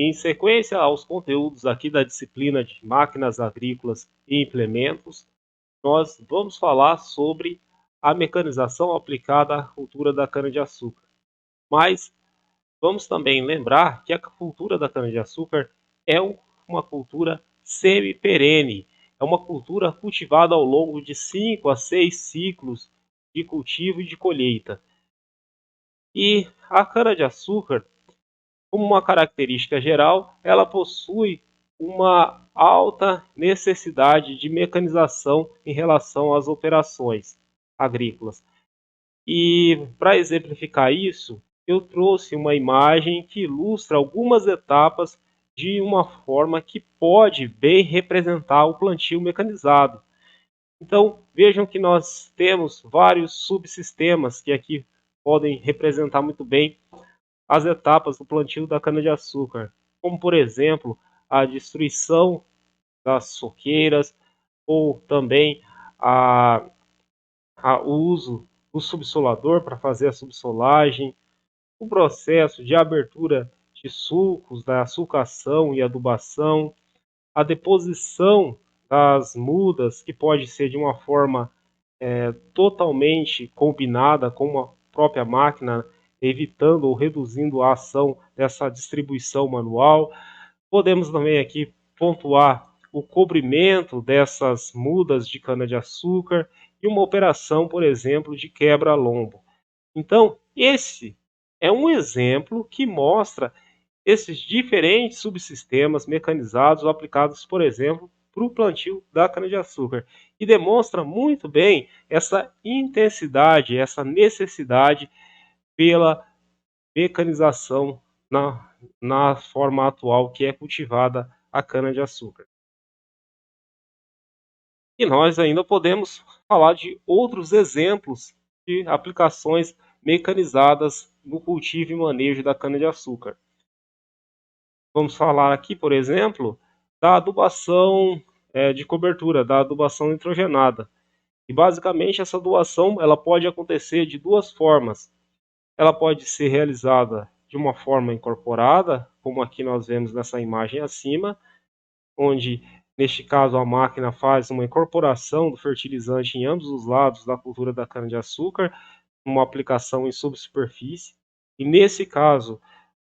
Em sequência aos conteúdos aqui da disciplina de Máquinas Agrícolas e Implementos, nós vamos falar sobre a mecanização aplicada à cultura da cana-de-açúcar. Mas vamos também lembrar que a cultura da cana-de-açúcar é uma cultura semi-perene, é uma cultura cultivada ao longo de 5 a 6 ciclos de cultivo e de colheita. E a cana-de-açúcar, como uma característica geral, ela possui uma alta necessidade de mecanização em relação às operações agrícolas. E para exemplificar isso, eu trouxe uma imagem que ilustra algumas etapas de uma forma que pode bem representar o plantio mecanizado. Então, vejam que nós temos vários subsistemas que aqui podem representar muito bem as etapas do plantio da cana-de-açúcar, como por exemplo a destruição das soqueiras ou também o uso do subsolador para fazer a subsolagem, o processo de abertura de sulcos, da sulcação e adubação, a deposição das mudas, que pode ser de uma forma totalmente combinada com a própria máquina, evitando ou reduzindo a ação dessa distribuição manual. Podemos também aqui pontuar o cobrimento dessas mudas de cana-de-açúcar e uma operação, por exemplo, de quebra-lombo. Então, esse é um exemplo que mostra esses diferentes subsistemas mecanizados aplicados, por exemplo, para o plantio da cana-de-açúcar e demonstra muito bem essa intensidade, essa necessidade pela mecanização na forma atual que é cultivada a cana-de-açúcar. E nós ainda podemos falar de outros exemplos de aplicações mecanizadas no cultivo e manejo da cana-de-açúcar. Vamos falar aqui, por exemplo, da adubação de cobertura, da adubação nitrogenada. E basicamente essa adubação ela pode acontecer de duas formas. Ela pode ser realizada de uma forma incorporada, como aqui nós vemos nessa imagem acima, onde neste caso a máquina faz uma incorporação do fertilizante em ambos os lados da cultura da cana-de-açúcar, uma aplicação em subsuperfície. E nesse caso,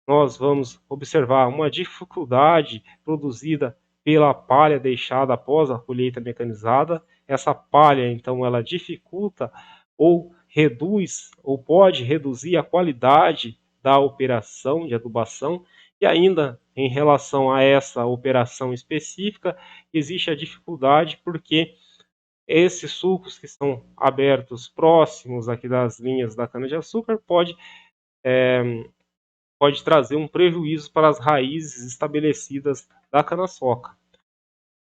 nós vamos observar uma dificuldade produzida pela palha deixada após a colheita mecanizada. Essa palha, então, ela dificulta ou reduz ou pode reduzir a qualidade da operação de adubação. E ainda em relação a essa operação específica, existe a dificuldade porque esses sulcos que estão abertos próximos aqui das linhas da cana-de-açúcar pode trazer um prejuízo para as raízes estabelecidas da cana-soca.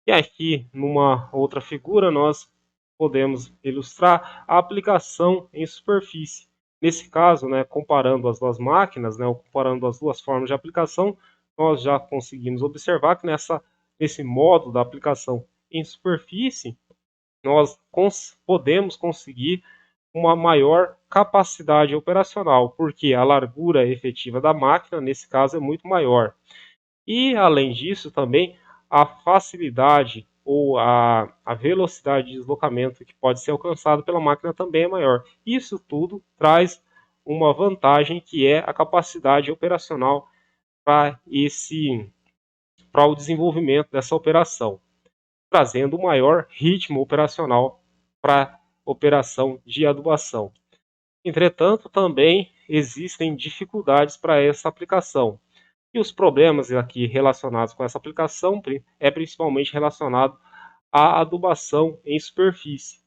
E aqui, numa outra figura, nós podemos ilustrar a aplicação em superfície. Nesse caso, comparando as duas máquinas, ou comparando as duas formas de aplicação, nós já conseguimos observar que nesse modo da aplicação em superfície, nós podemos conseguir uma maior capacidade operacional, porque a largura efetiva da máquina, nesse caso, é muito maior. E, além disso, também a facilidade ou a velocidade de deslocamento que pode ser alcançado pela máquina também é maior. Isso tudo traz uma vantagem que é a capacidade operacional para o desenvolvimento dessa operação, trazendo um maior ritmo operacional para a operação de adubação. Entretanto, também existem dificuldades para essa aplicação. E os problemas aqui relacionados com essa aplicação é principalmente relacionado à adubação em superfície.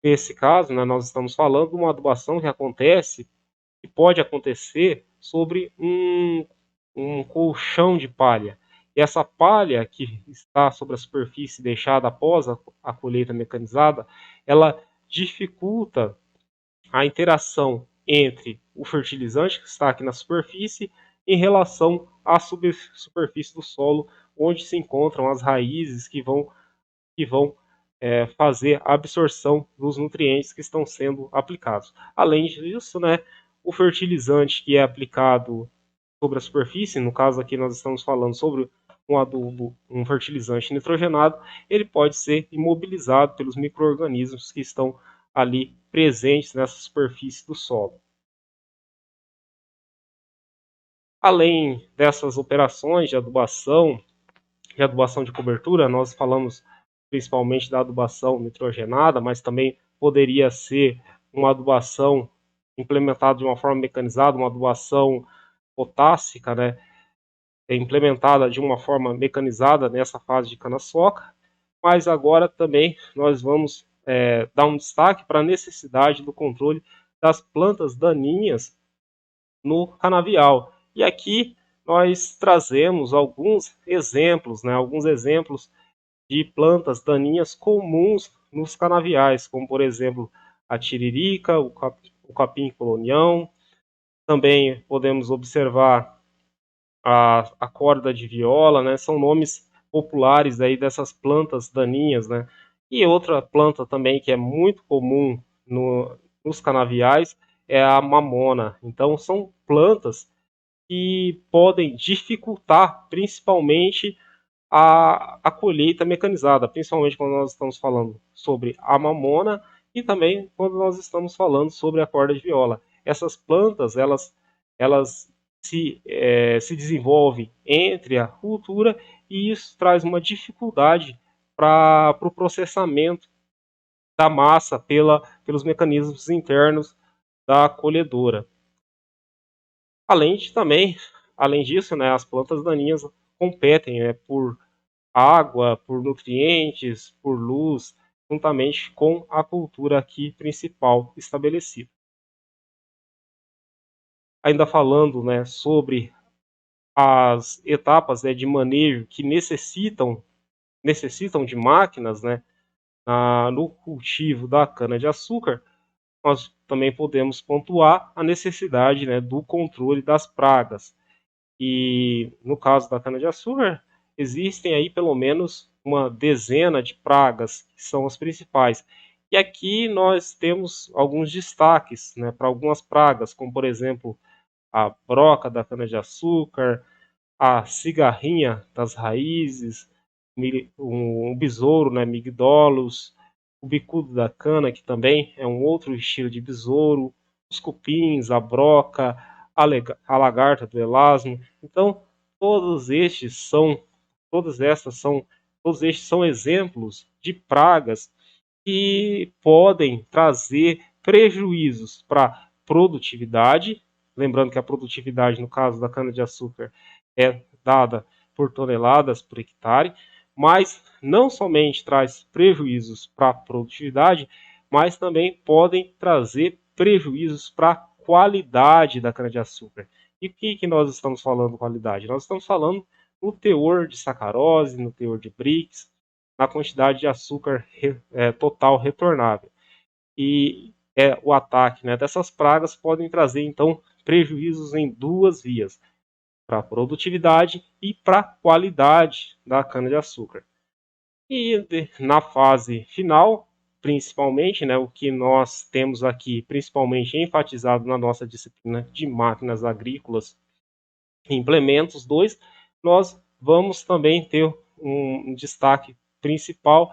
Nesse caso, nós estamos falando de uma adubação que pode acontecer sobre um colchão de palha. E essa palha que está sobre a superfície deixada após a colheita mecanizada, ela dificulta a interação entre o fertilizante que está aqui na superfície em relação à superfície do solo, onde se encontram as raízes que vão fazer a absorção dos nutrientes que estão sendo aplicados. Além disso, o fertilizante que é aplicado sobre a superfície, no caso aqui nós estamos falando sobre um adubo, um fertilizante nitrogenado, ele pode ser imobilizado pelos micro-organismos que estão ali presentes nessa superfície do solo. Além dessas operações de adubação de cobertura, nós falamos principalmente da adubação nitrogenada, mas também poderia ser uma adubação implementada de uma forma mecanizada, uma adubação potássica, né, implementada de uma forma mecanizada nessa fase de cana-soca. Mas agora também nós vamos dar um destaque para a necessidade do controle das plantas daninhas no canavial. E aqui nós trazemos alguns exemplos de plantas daninhas comuns nos canaviais, como por exemplo a tiririca, o capim colonião. Também podemos observar a corda de viola, né? São nomes populares aí dessas plantas daninhas, né? E outra planta também que é muito comum nos canaviais é a mamona. Então são plantas que podem dificultar principalmente a colheita mecanizada, principalmente quando nós estamos falando sobre a mamona e também quando nós estamos falando sobre a corda de viola. Essas plantas, elas se desenvolvem entre a cultura e isso traz uma dificuldade para o processamento da massa pelos mecanismos internos da colhedora. Além disso, né, as plantas daninhas competem, né, por água, por nutrientes, por luz, juntamente com a cultura aqui principal estabelecida. Ainda falando, né, sobre as etapas, né, de manejo que necessitam de máquinas, né, no cultivo da cana-de-açúcar, nós também podemos pontuar a necessidade, né, do controle das pragas. E no caso da cana-de-açúcar, existem aí pelo menos uma dezena de pragas que são as principais. E aqui nós temos alguns destaques, né, para algumas pragas, como por exemplo a broca da cana-de-açúcar, a cigarrinha das raízes, um besouro, né, migdolos, o bicudo da cana, que também é um outro estilo de besouro, os cupins, a broca, a lagarta do elasmo. Então, todos estes são, todas essas são, todos estes são exemplos de pragas que podem trazer prejuízos para a produtividade. Lembrando que a produtividade, no caso da cana-de-açúcar, é dada por toneladas por hectare, mas não somente traz prejuízos para a produtividade, mas também podem trazer prejuízos para a qualidade da cana-de-açúcar. E o que nós estamos falando de qualidade? Nós estamos falando no teor de sacarose, no teor de BRICS, na quantidade de açúcar total retornável. E o ataque, né, dessas pragas podem trazer, então, prejuízos em duas vias, para a produtividade e para a qualidade da cana-de-açúcar. E na fase final, principalmente, né, o que nós temos aqui, principalmente enfatizado na nossa disciplina de máquinas agrícolas e implementos 2, nós vamos também ter um destaque principal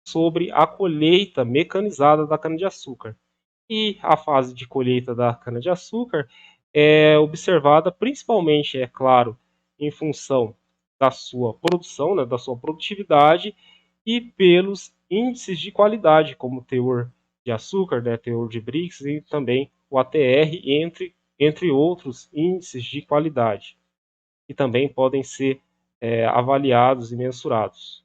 sobre a colheita mecanizada da cana-de-açúcar. E a fase de colheita da cana-de-açúcar é observada principalmente, é claro, em função da sua produção, né, da sua produtividade e pelos índices de qualidade, como o teor de açúcar, né, teor de BRICS e também o ATR, entre outros índices de qualidade, que também podem ser avaliados e mensurados.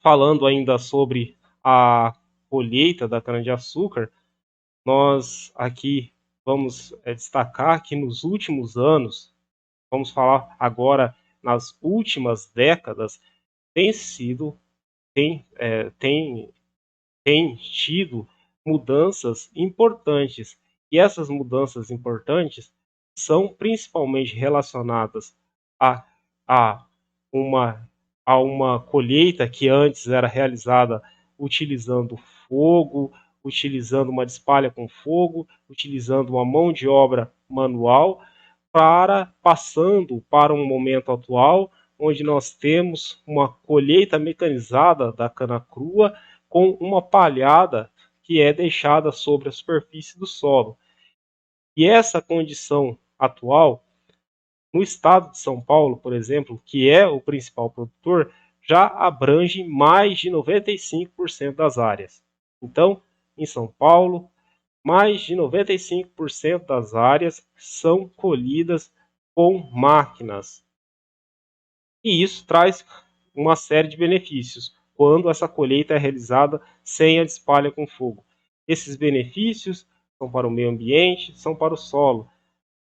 Falando ainda sobre a colheita da cana-de-açúcar, nós aqui vamos destacar que nos últimos anos, vamos falar agora nas últimas décadas, tem sido, tem tido mudanças importantes. E essas mudanças importantes são principalmente relacionadas a, a, uma, a uma colheita que antes era realizada utilizando fogo, utilizando uma despalha com fogo, utilizando uma mão de obra manual, passando para um momento atual, onde nós temos uma colheita mecanizada da cana crua com uma palhada que é deixada sobre a superfície do solo. E essa condição atual, no estado de São Paulo, por exemplo, que é o principal produtor, já abrange mais de 95% das áreas. Então, em São Paulo, mais de 95% das áreas são colhidas com máquinas. E isso traz uma série de benefícios quando essa colheita é realizada sem a despalha com fogo. Esses benefícios são para o meio ambiente, são para o solo.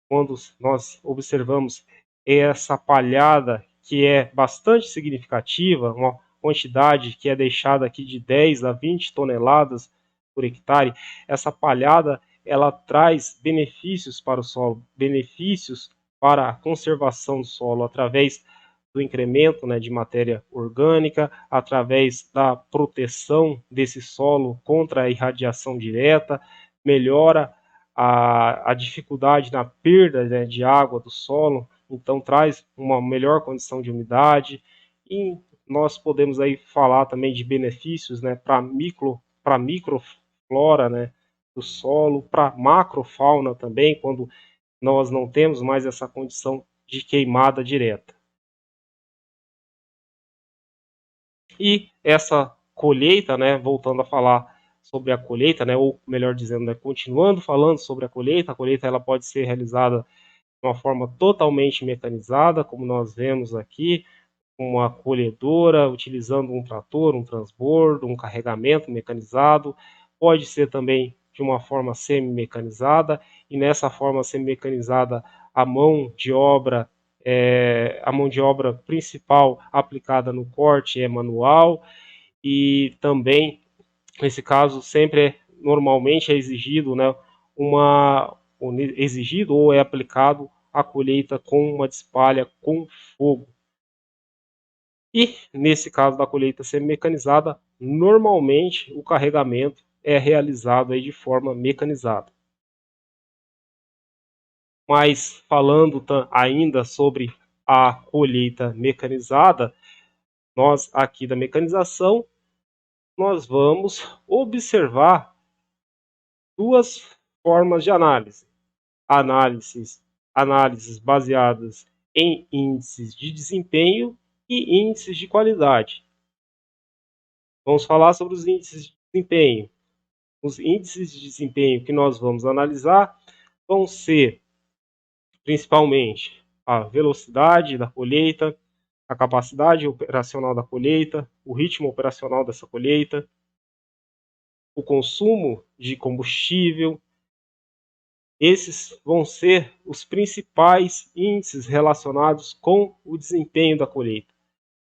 Quando nós observamos essa palhada, que é bastante significativa, uma quantidade que é deixada aqui de 10 a 20 toneladas por hectare, essa palhada ela traz benefícios para o solo, benefícios para a conservação do solo através do incremento, né, de matéria orgânica, através da proteção desse solo contra a irradiação direta, melhora a dificuldade na perda, né, de água do solo, então traz uma melhor condição de umidade, e nós podemos aí falar também de benefícios, né, para microflora, né, do solo, para macrofauna também, quando nós não temos mais essa condição de queimada direta. E essa colheita, né, voltando a falar sobre a colheita, né, ou melhor dizendo, né, continuando falando sobre a colheita ela pode ser realizada de uma forma totalmente mecanizada, como nós vemos aqui, uma colhedora, utilizando um trator, um transbordo, um carregamento mecanizado, pode ser também de uma forma semi-mecanizada, e nessa forma semi-mecanizada a mão de obra a mão de obra principal aplicada no corte é manual, e também nesse caso sempre normalmente é exigido, né, exigido ou é aplicado a colheita com uma despalha com fogo. E nesse caso da colheita semi-mecanizada, normalmente o carregamento é realizado aí de forma mecanizada. Mas falando ainda sobre a colheita mecanizada, nós aqui da mecanização, nós vamos observar duas formas de análise. Análises baseadas em índices de desempenho e índices de qualidade. Vamos falar sobre os índices de desempenho. Os índices de desempenho que nós vamos analisar vão ser principalmente a velocidade da colheita, a capacidade operacional da colheita, o ritmo operacional dessa colheita, o consumo de combustível. Esses vão ser os principais índices relacionados com o desempenho da colheita.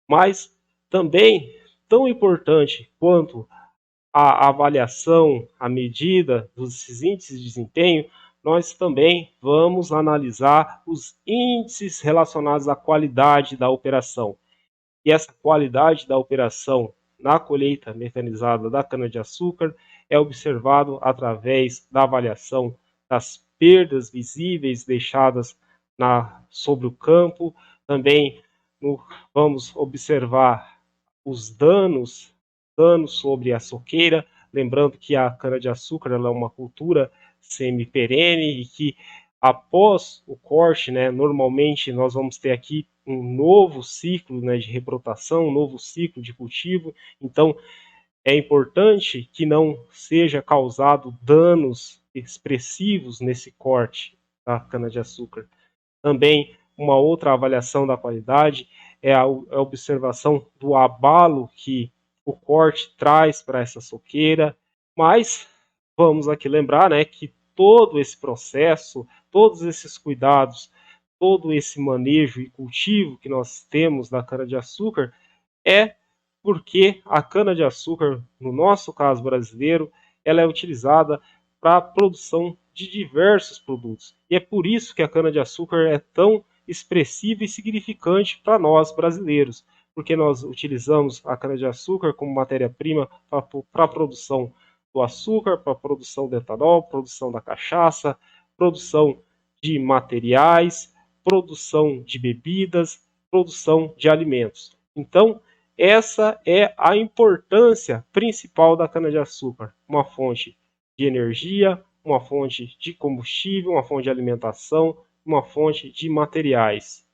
Mas também, tão importante quanto a avaliação, a medida desses índices de desempenho, nós também vamos analisar os índices relacionados à qualidade da operação. E essa qualidade da operação na colheita mecanizada da cana-de-açúcar é observado através da avaliação das perdas visíveis deixadas sobre o campo. Também vamos observar os danos sobre a soqueira, lembrando que a cana-de-açúcar é uma cultura semi-perene e que após o corte, né, normalmente nós vamos ter aqui um novo ciclo, né, de rebrotação, um novo ciclo de cultivo. Então, é importante que não seja causado danos expressivos nesse corte da cana-de-açúcar. Também, uma outra avaliação da qualidade é a observação do abalo que o corte traz para essa soqueira. Mas vamos aqui lembrar, né, que todo esse processo, todos esses cuidados, todo esse manejo e cultivo que nós temos da cana-de-açúcar é porque a cana-de-açúcar, no nosso caso brasileiro, ela é utilizada para a produção de diversos produtos. E é por isso que a cana-de-açúcar é tão expressiva e significante para nós brasileiros, porque nós utilizamos a cana-de-açúcar como matéria-prima para a produção do açúcar, para a produção do etanol, produção da cachaça, produção de materiais, produção de bebidas, produção de alimentos. Então, essa é a importância principal da cana-de-açúcar, uma fonte de energia, uma fonte de combustível, uma fonte de alimentação, uma fonte de materiais.